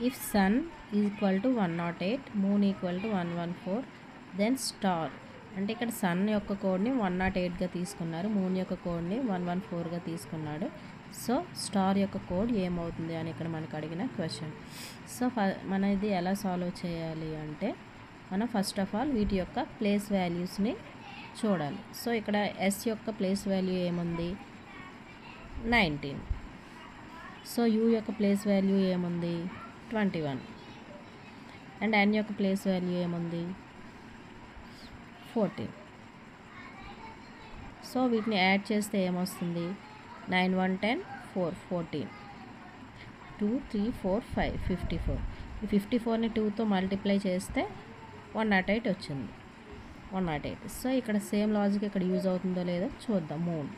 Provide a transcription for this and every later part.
If sun is equal to 108, moon equal to 114, then star అంటే ఇక్కడ sun యొక్క కోడ్ని 108గా తీసుకున్నారు, మూన్ యొక్క కోడ్ని 114గా తీసుకున్నాడు. సో స్టార్ యొక్క కోడ్ ఏమవుతుంది అని ఇక్కడ మనకు అడిగిన క్వశ్చన్. సో మనం ఇది ఎలా సాల్వ్ చేయాలి అంటే మనం ఫస్ట్ ఆఫ్ ఆల్ వీటి యొక్క ప్లేస్ వాల్యూస్ని చూడాలి. సో ఇక్కడ ఎస్ యొక్క ప్లేస్ వాల్యూ ఏముంది, 19. సో యూ యొక్క ప్లేస్ వాల్యూ ఏముంది, 21. అండ్ ఎన్ యొక్క ప్లేస్ వాల్యూ ఏముంది, 14. సో వీటిని యాడ్ చేస్తే ఏమొస్తుంది, 9 1 10 4 14 2 3 4 5 54. ఈ 54ని 2తో మల్టిప్లై చేస్తే 108 వచ్చింది, 108. సో ఇక్కడ సేమ్ లాజిక్ ఇక్కడ యూజ్ అవుతుందో లేదో చూద్దాం. మూన్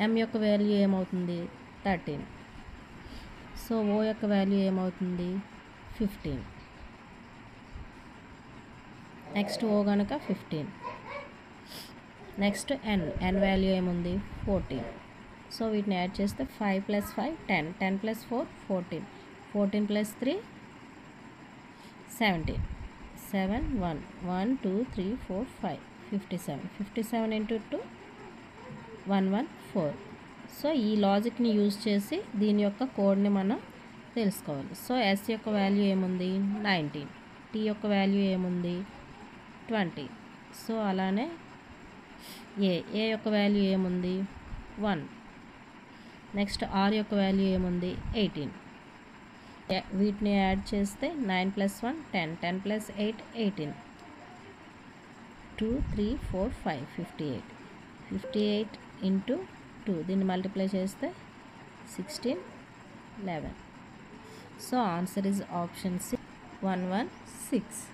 ఎం యొక్క వాల్యూ ఏమవుతుంది, 13. సో ఓ యొక్క వాల్యూ ఏమవుతుంది, 15. నెక్స్ట్ ఓ కనుక 15. నెక్స్ట్ ఎన్ వాల్యూ ఏముంది, 14. సో వీటిని యాడ్ చేస్తే 5 + 5 10, 10 + 4 14, 14 + 3 17, 7 1 1 2 3 4 5 57, 57 × 2 114. సో ఈ లాజిక్ని యూజ్ చేసి దీని యొక్క కోడ్ని మనం తెలుసుకోవాలి. సో ఎస్ యొక్క వాల్యూ ఏముంది, 19. టీ యొక్క వాల్యూ ఏముంది, 20. సో అలానే ఏ యొక్క వాల్యూ ఏముంది, 1. నెక్స్ట్ ఆర్ యొక్క వాల్యూ ఏముంది, 18. వీటిని యాడ్ చేస్తే 9 + 1 10, 10 + 8 18, 2 3 4 5 58, 58 × 2 దీన్ని మల్టిప్లై చేస్తే 16 11. So answer is option C 116.